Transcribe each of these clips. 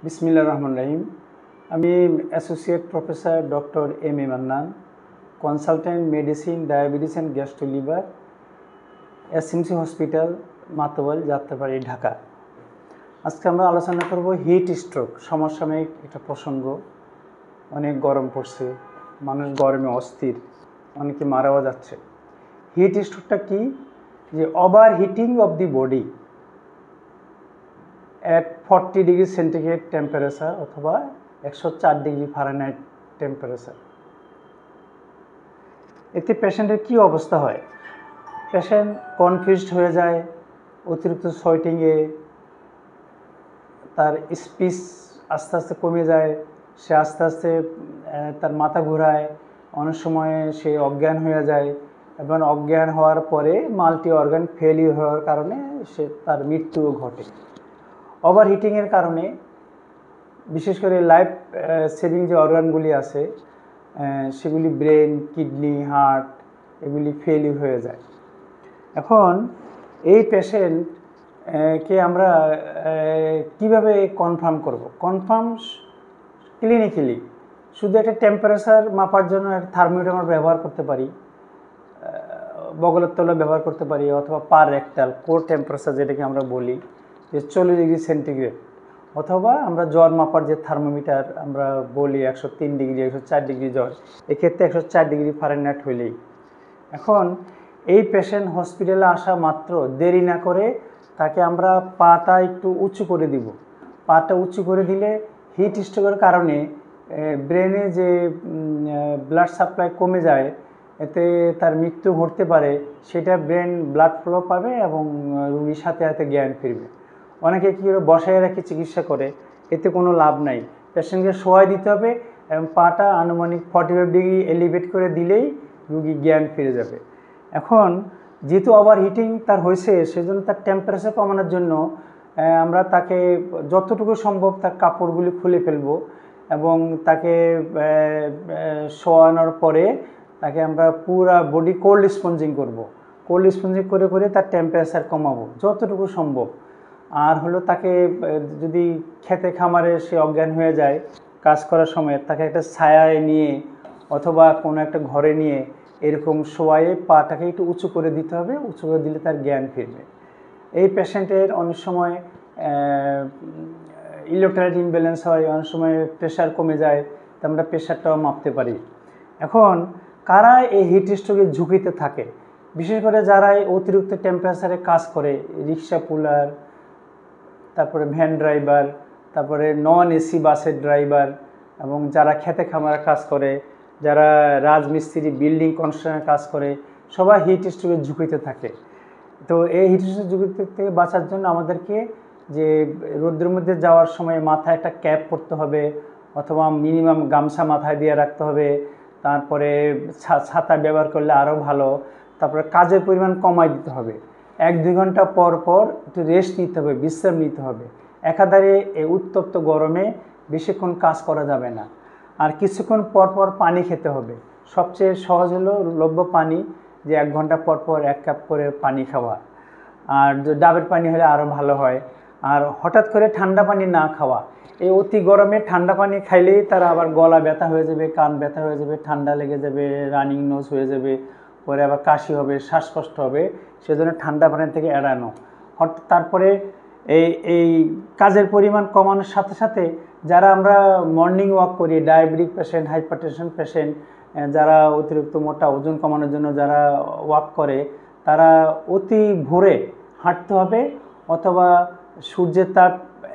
বিসমিল্লাহির রহমানির রহিম। আমি associate professor doctor M A Mannan, consultant medicine, diabetes and gastro liver, SMC hospital, Matuail, Jatrabari, Dhaka. আজকে আমরা আলোচনা করব হিট স্ট্রোক, সমসাময়িক একটা প্রসঙ্গ। অনেক গরম পড়ছে, মানুষ গরমে অস্থির, অনেকে মারাও যাচ্ছে। হিট স্ট্রোকটা কি? যে over heating of the body at 40 degree centigrade temperature অথবা 104 ডিগ্রি ফারেনহাইট টেম্পারেচার। এতে পেশেন্টের কি অবস্থা হয়? পেশেন্ট কনফিউজড হয়ে যায়, অতিরিক্ত সোয়েটিংয়ে তার স্পিচ আস্তে আস্তে কমে যায়, সে আস্তে আস্তে তার মাথা ঘোরায়, অনেক সময় সে অজ্ঞান হয়ে যায় এবং অজ্ঞান হওয়ার পরে মাল্টি অর্গান ফেলিওর হওয়ার কারণে তার মৃত্যুও ঘটে। ওভার হিটিংয়ের কারণে বিশেষ করে লাইফ সেভিং যে অর্গানগুলি আছে সেগুলি ব্রেন, কিডনি, হার্ট এগুলি ফেলিওর হয়ে যায়। এখন এই পেশেন্টকে আমরা কিভাবে কনফার্ম করব? কনফার্ম ক্লিনিক্যালি শুধু একটা টেম্পারেচার মাপার জন্য একটা থার্মোমিটার আমরা ব্যবহার করতে পারি, বগলের তলা ব্যবহার করতে পারি, অথবা পার রেক্টাল কোর টেম্পারেচার যেটাকে আমরা বলি যে 40 ডিগ্রি সেন্টিগ্রেড, অথবা আমরা জ্বর মাপার যে থার্মোমিটার আমরা বলি 103 ডিগ্রি, 104 ডিগ্রি জ্বর, এক্ষেত্রে 104 ডিগ্রি ফারেনহাইট হইলেই। এখন এই পেশেন্ট হসপিটালে আসা মাত্র দেরি না করে তাকে আমরা পাটা একটু উঁচু করে দিব। পাটা উঁচু করে দিলে হিট স্ট্রোকের কারণে ব্রেনে যে ব্লাড সাপ্লাই কমে যায়, এতে তার মৃত্যু ঘটতে পারে। সেটা ব্রেন ব্লাড ফ্লো পাবে এবং রোগীর সাথে সাথে জ্ঞান ফিরবে। অনেকে কী করে বসায় রাখি চিকিৎসা করে, এতে কোনো লাভ নাই। পেশেন্টকে শোয়াই দিতে হবে এবং পাটা আনুমানিক 45 ডিগ্রি এলিভেট করে দিলেই রোগী জ্ঞান ফিরে যাবে। এখন যেহেতু ওভার হিটিং তার হয়েছে, সেজন্য তার টেম্পারেচার কমানোর জন্য আমরা তাকে যতটুকু সম্ভব তার কাপড়গুলি খুলে ফেলবো এবং তাকে শোয়ানোর পরে তাকে আমরা পুরা বডি কোল্ড স্পঞ্জিং করব। কোল্ড স্পঞ্জিং করে করে তার টেম্পারেচার কমাবো যতটুকু সম্ভব। আর হলো তাকে যদি খেতে খামারে সে অজ্ঞান হয়ে যায় কাজ করার সময়, তাকে একটা ছায়ায় নিয়ে অথবা কোনো একটা ঘরে নিয়ে এরকম শোয়ায়ে পাটাকে একটু উঁচু করে দিতে হবে, উঁচু করে দিলে তার জ্ঞান ফিরবে। এই পেশেন্টের অনেক সময় ইলেকট্রোলাইট ইমব্যালেন্স হয়, অনেক সময় প্রেশার কমে যায়, তো আমরা প্রেশারটাও মাপতে পারি। এখন কারা এই হিট স্ট্রোকের ঝুঁকিতে থাকে? বিশেষ করে যারা অতিরিক্ত টেম্পারেচারে কাজ করে, রিক্সা পুলার, তারপরে ভ্যান ড্রাইভার, তারপরে নন এসি বাসের ড্রাইভার, এবং যারা খেতে খামারে কাজ করে, যারা রাজমিস্ত্রি বিল্ডিং কনস্ট্রাকশনের কাজ করে, সবাই হিট স্ট্রোকের ঝুঁকিতে থাকে। তো এই হিট স্ট্রোকের ঝুঁকি থেকে বাঁচার জন্য আমাদেরকে যে রোদ্রের মধ্যে যাওয়ার সময় মাথায় একটা ক্যাপ পরতে হবে, অথবা মিনিমাম গামছা মাথায় দিয়ে রাখতে হবে। তারপরে ছাতা ব্যবহার করলে আরও ভালো। তারপরে কাজের পরিমাণ কমাই দিতে হবে। 1-2 ঘন্টা পর পর একটু রেস্ট নিতে হবে, বিশ্রাম নিতে হবে। একাধারে এই উত্তপ্ত গরমে বেশিক্ষণ কাজ করা যাবে না। আর কিছুক্ষণ পর পর পানি খেতে হবে। সবচেয়ে সহজ হলো লভ্য পানি, যে 1 ঘন্টা পর পর 1 কাপ করে পানি খাওয়া। আর ডাবের পানি হলে আরও ভালো হয়। আর হঠাৎ করে ঠান্ডা পানি না খাওয়া। এই অতি গরমে ঠান্ডা পানি খাইলেই তার আবার গলা ব্যথা হয়ে যাবে, কান ব্যথা হয়ে যাবে, ঠান্ডা লেগে যাবে, রানিং নোজ হয়ে যাবে, পরে আবার কাশি হবে, শ্বাসকষ্ট হবে। সেজন্য ঠান্ডা পানি থেকে এড়ানো। তারপরে এই কাজের পরিমাণ কমানোর সাথে সাথে যারা আমরা মর্নিং ওয়াক করি, ডায়াবেটিক পেশেন্ট, হাইপারটেনশন পেশেন্ট, যারা অতিরিক্ত মোটা, ওজন কমানোর জন্য যারা ওয়াক করে, তারা অতি ভোরে হাঁটতে হবে, অথবা সূর্যের তাপ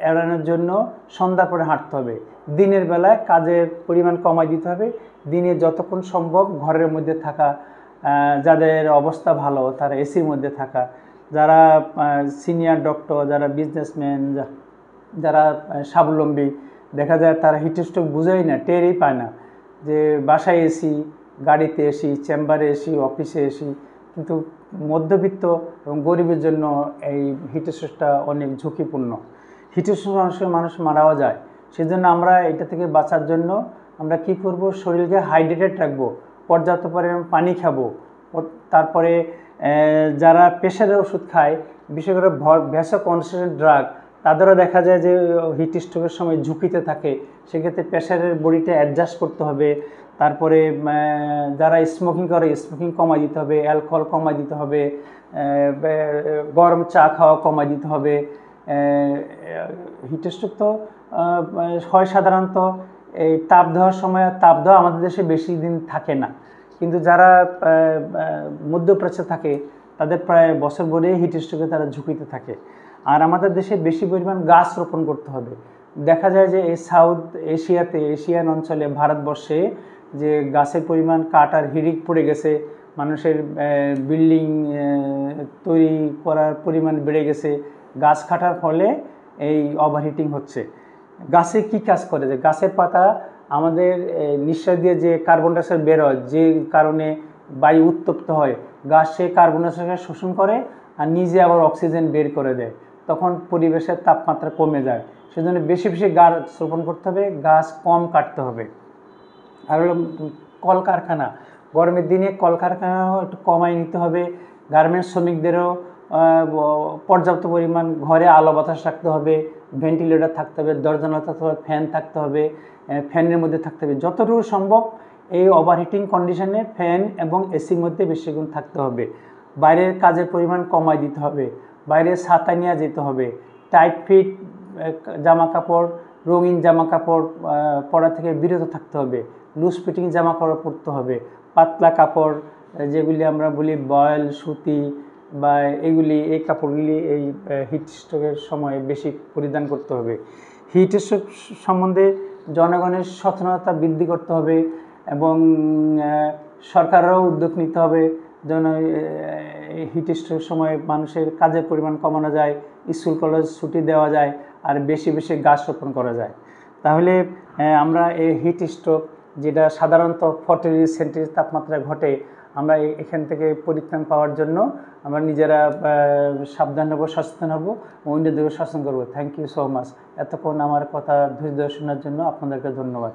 এড়ানোর জন্য সন্ধ্যা পরে হাঁটতে হবে। দিনের বেলায় কাজের পরিমাণ কমাই দিতে হবে। দিনে যতক্ষণ সম্ভব ঘরের মধ্যে থাকা, যাদের অবস্থা ভালো তারা এসির মধ্যে থাকা, যারা সিনিয়র ডক্টর, যারা বিজনেসম্যান, যারা স্বাবলম্বী, দেখা যায় তারা হিট স্ট্রোক বুঝেই না, টেরই পায় না যে বাসায় এসি, গাড়িতে এসি, চেম্বারে এসি, অফিসে এসি। কিন্তু মধ্যবিত্ত এবং গরিবের জন্য এই হিট স্ট্রোকটা অনেক ঝুঁকিপূর্ণ। হিট স্ট্রোক মানুষ মারাও যায়। সেজন্য আমরা এটা থেকে বাঁচার জন্য আমরা কি করব? শরীরকে হাইড্রেটেড রাখবো, পর্যাপ্ত পরিমাণ পানি খাবো। তারপরে যারা প্রেশারের ওষুধ খায়, বিশেষ করে ভ্যাসো কনস্ট্যান্ট ড্রাগ, তাদেরও দেখা যায় যে হিট স্ট্রোকের সময় ঝুঁকিতে থাকে। সেক্ষেত্রে প্রেশারের বডিটা অ্যাডজাস্ট করতে হবে। তারপরে যারা স্মোকিং করে স্মোকিং কমাই দিতে হবে, অ্যালকোহল কমাই দিতে হবে, গরম চা খাওয়া কমাই দিতে হবে। হিট স্ট্রোক তো হয় সাধারণত এই তাপ দেওয়ার সময়। তাপ দেওয়া আমাদের দেশে বেশি দিন থাকে না, কিন্তু যারা মধ্যপ্রাচ্যে থাকে তাদের প্রায় বছর ভরে হিট স্ট্রোকে তারা ঝুঁকিতে থাকে। আর আমাদের দেশে বেশি পরিমাণ গাছ রোপণ করতে হবে। দেখা যায় যে এই সাউথ এশিয়াতে, এশিয়ান অঞ্চলে, ভারতবর্ষে যে গাছের পরিমাণ কাট আর হিড়িক পড়ে গেছে, মানুষের বিল্ডিং তৈরি করার পরিমাণ বেড়ে গেছে। গাছ কাটার ফলে এই ওভারহিটিং হচ্ছে। গাছে কি কাজ করে, যে গাছের পাতা আমাদের নিঃশ্বাস দিয়ে যে কার্বন ডাইঅক্সাইড বের হয়, যে কারণে বায়ু উত্তপ্ত হয়, গাছ সেই কার্বন ডাইঅক্সাইড শোষণ করে আর নিজে আবার অক্সিজেন বের করে দেয়। তখন পরিবেশের তাপমাত্রা কমে যায়। সেজন্য বেশি বেশি গাছ রোপণ করতে হবে, গাছ কম কাটতে হবে। আর হলো কলকারখানা, গরমের দিনে কলকারখানাও একটু কমাই নিতে হবে। গার্মেন্টস শ্রমিকদেরও পর্যাপ্ত পরিমাণ ঘরে আলো বাতাস রাখতে হবে, ভেন্টিলেটর থাকতে হবে, দরজা থাকতে হবে, ফ্যান থাকতে হবে, ফ্যানের মধ্যে থাকতে হবে। যতটুকু সম্ভব এই ওভারহিটিং কন্ডিশনে ফ্যান এবং এসির মধ্যে বেশিক্ষণ থাকতে হবে। বাইরের কাজের পরিমাণ কমাই দিতে হবে, বাইরে ছাতা নিয়ে যেতে হবে, টাইট ফিট জামা কাপড়, রঙিন জামা কাপড় পরা থেকে বিরত থাকতে হবে, লুজ ফিটিং জামা কাপড় পরতে হবে, পাতলা কাপড় যেগুলি আমরা বলি বয়েল, সুতি বা এই কাপড়গুলি এই হিট স্ট্রোকের সময় বেশি পরিধান করতে হবে। হিট স্ট্রোক সম্বন্ধে জনগণের সচেতনতা বৃদ্ধি করতে হবে এবং সরকারেরও উদ্যোগ নিতে হবে যেন হিট স্ট্রোকের সময় মানুষের কাজের পরিমাণ কমানো যায়, স্কুল কলেজ ছুটি দেওয়া যায়, আর বেশি বেশি গাছ রোপণ করা যায়। তাহলে আমরা এই হিট স্ট্রোক, যেটা সাধারণত 40 ডিগ্রি সেন্টিগ্রেড তাপমাত্রায় ঘটে, আমরা এখান থেকে পরিত্রাণ পাওয়ার জন্য আমরা নিজেরা সাবধান হব, সচেতন হব, অন্যদেরও সচেতন করবো। Thank you so much. এতক্ষণ আমার কথা ধৈর্য শোনার জন্য আপনাদেরকে ধন্যবাদ।